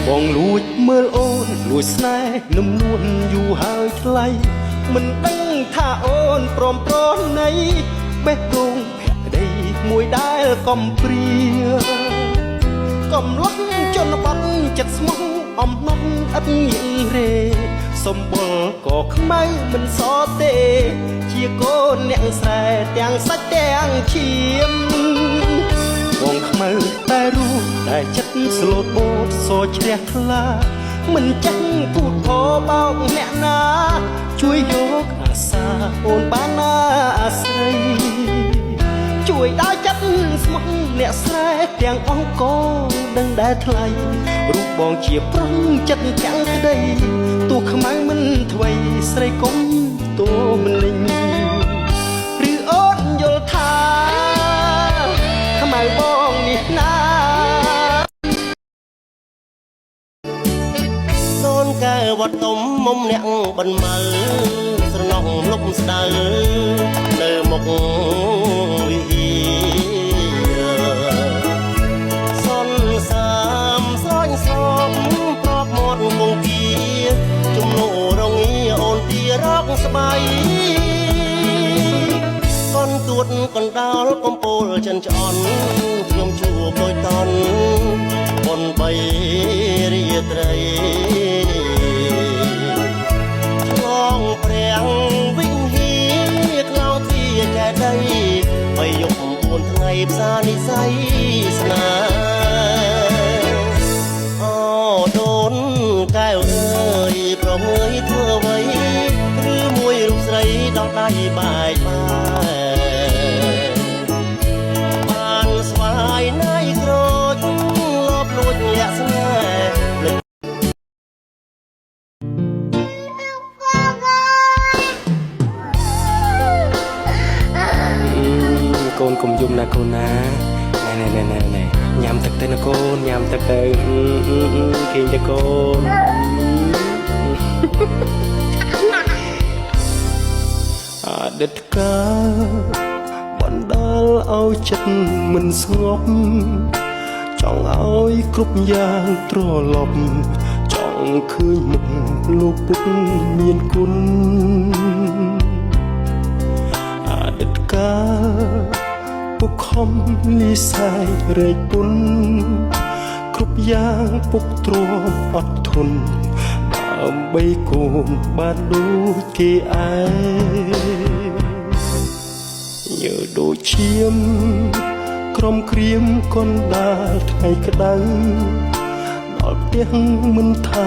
បងលួចមើលអូនលួចស្នេហ៍នឹមនួនយូរហើយថ្លៃមិនដឹងថាអូនព្រមប្រណីបេះដូងភក្តីមួយដែលកំព្រាកំឡោះជនបទចិត្តស្មោះអំណត់ឥតញីរេសម្បុរក៏ខ្មៅមិនសទេជាកូនអ្នកស្រែទាំងសាច់ទាំងឈាមបងខ្មៅតែរូបតែចិត្តស្លូតបូតសជ្រះថ្លាមិនចេះพูดផបោកអ្នកណាជួយយកអាសាអូនបានណាអាស្រ័យជួយដល់ចិត្តស្មោះអ្នកស្រែទាំងអង្គដឹងដែរថ្លៃរូបបងជាប្រុងចិត្តទាំងក្តីទោះខ្មៅមិនថ្វីស្រីគុំតួមិនលិញឬអូនយល់ថាខ្មៅបងនេះណាសូនកែវត្តទុំមុំអ្នកបិណ្ឌមើស្រណោះលុបស្ដៅនៅមុខវិហារសនសាមស្រោចស្រពប្របមាត់គង្គាជំនួរងាអូនទីរកស្បៃកនទួតកណ្ដាលកំពូលចិនច្អន់ខ្ញុំជួបដូចតន់បុនបីរាត្រីឆ្លងព្រះវិហារខ្លោងទ្វាចែកដីហើយយប់4ថ្ងៃផ្សារនិស័យស្នេហ៍អូដូនកែវអើយប្រមើយធ្វើអ្វីឬមួយរូបស្រីដល់ដៃបែកបានស្វាយណៃក្រូចលបលួចលាក់ស្នេហ៍កូនកុំយំណាកូនណាណែញ៉ាំទឹកទៅណាកូនញ៉ាំទឹកទៅគេងទៅកូនអតីតកាលបណ្ដាលឲ្យចិត្តមិនស្ងប់ចង់ឲ្យគ្រប់យ៉ាងត្រឡប់ចង់ឃើញមុខលោកពុកមានគុណអតីតកាលពុកខំលីសាយរែកពុនគ្រប់យ៉ាងពុកទ្រាំអត់ធន់ដើម្បីកូនបានដូចគេឯងញើដូចឈាមក្រុមក្រៀមកណ្ដាលថ្ងៃក្តៅដល់ផ្ទះមិនថា